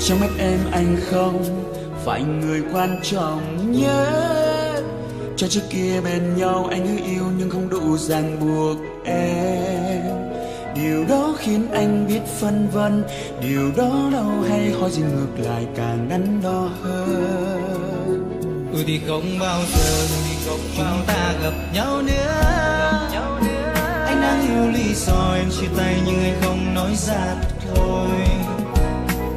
Trong mắt em anh không phải người quan trọng nhất. Cho trước kia bên nhau anh hứa yêu nhưng không đủ ràng buộc em. Điều đó khiến anh biết phân vân, điều đó đâu hay hỏi gì ngược lại càng đắn đo hơn. Thì không bao giờ chúng ta gặp nhau nữa. Anh đang hiểu lý do em chia tay nhưng anh không nói ra thôi.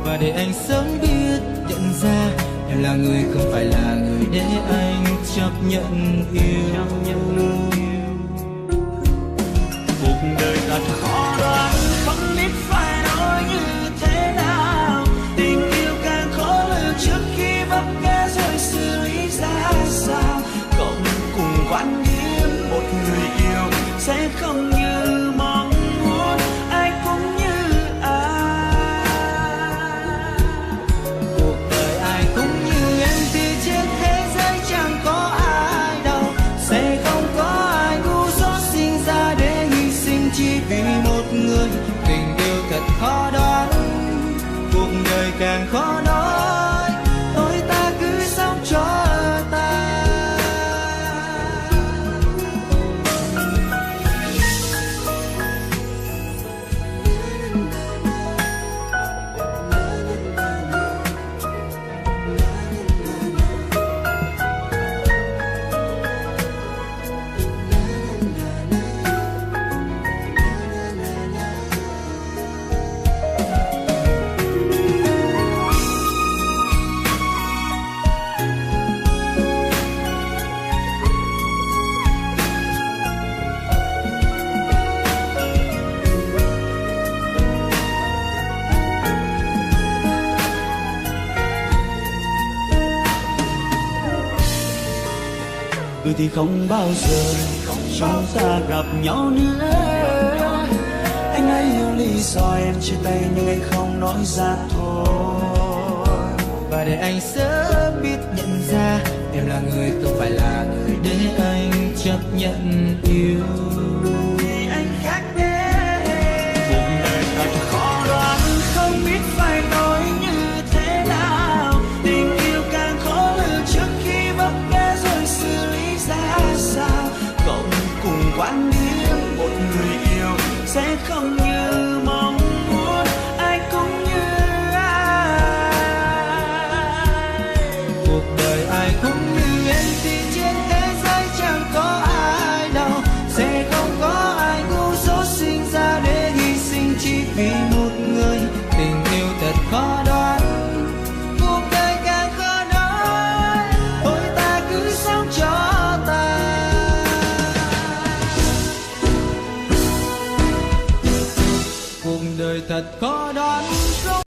Và để anh sớm biết nhận ra em là người không phải là người để anh chấp nhận yêu. Cuộc đời thật khó đoán, không biết phải nói như thế nào. Tình yêu càng khó lường trước khi vấp ngã rồi xử lý ra sao. Cộng cùng quan điểm một người yêu sẽ không như mong muốn, ai cũng như ai. Cuộc đời ai cũng như em thì trên thế giới chẳng có ai đâu. Sẽ không có ai ngu dốt sinh ra để hy sinh chỉ vì một người. Tình yêu thật khó đoán, cuộc đời càng khó nói. Thôi ta cứ sống cho ta. Thì không bao giờ chúng ta gặp nhau nữa. Anh ấy hiểu lý do em chia tay nhưng anh không nói ra thôi. Và để anh sớm biết nhận ra em là người không phải là người để anh chấp nhận yêu. Vì anh khác thế. Cuộc đời thật khó đoán, không biết phải nói như thế nào. Tình yêu càng khó lường trước khi vấp ngã rồi xử lý ra sao. Cộng cùng quan điểm một người yêu sẽ không như mong muốn, ai cũng như ai. Cuộc đời ai cũng như em thì trên thế giới chẳng có ai đâu. Sẽ không có ai ngu dốt sinh ra để hy sinh chỉ vì một người. Tình yêu thật khó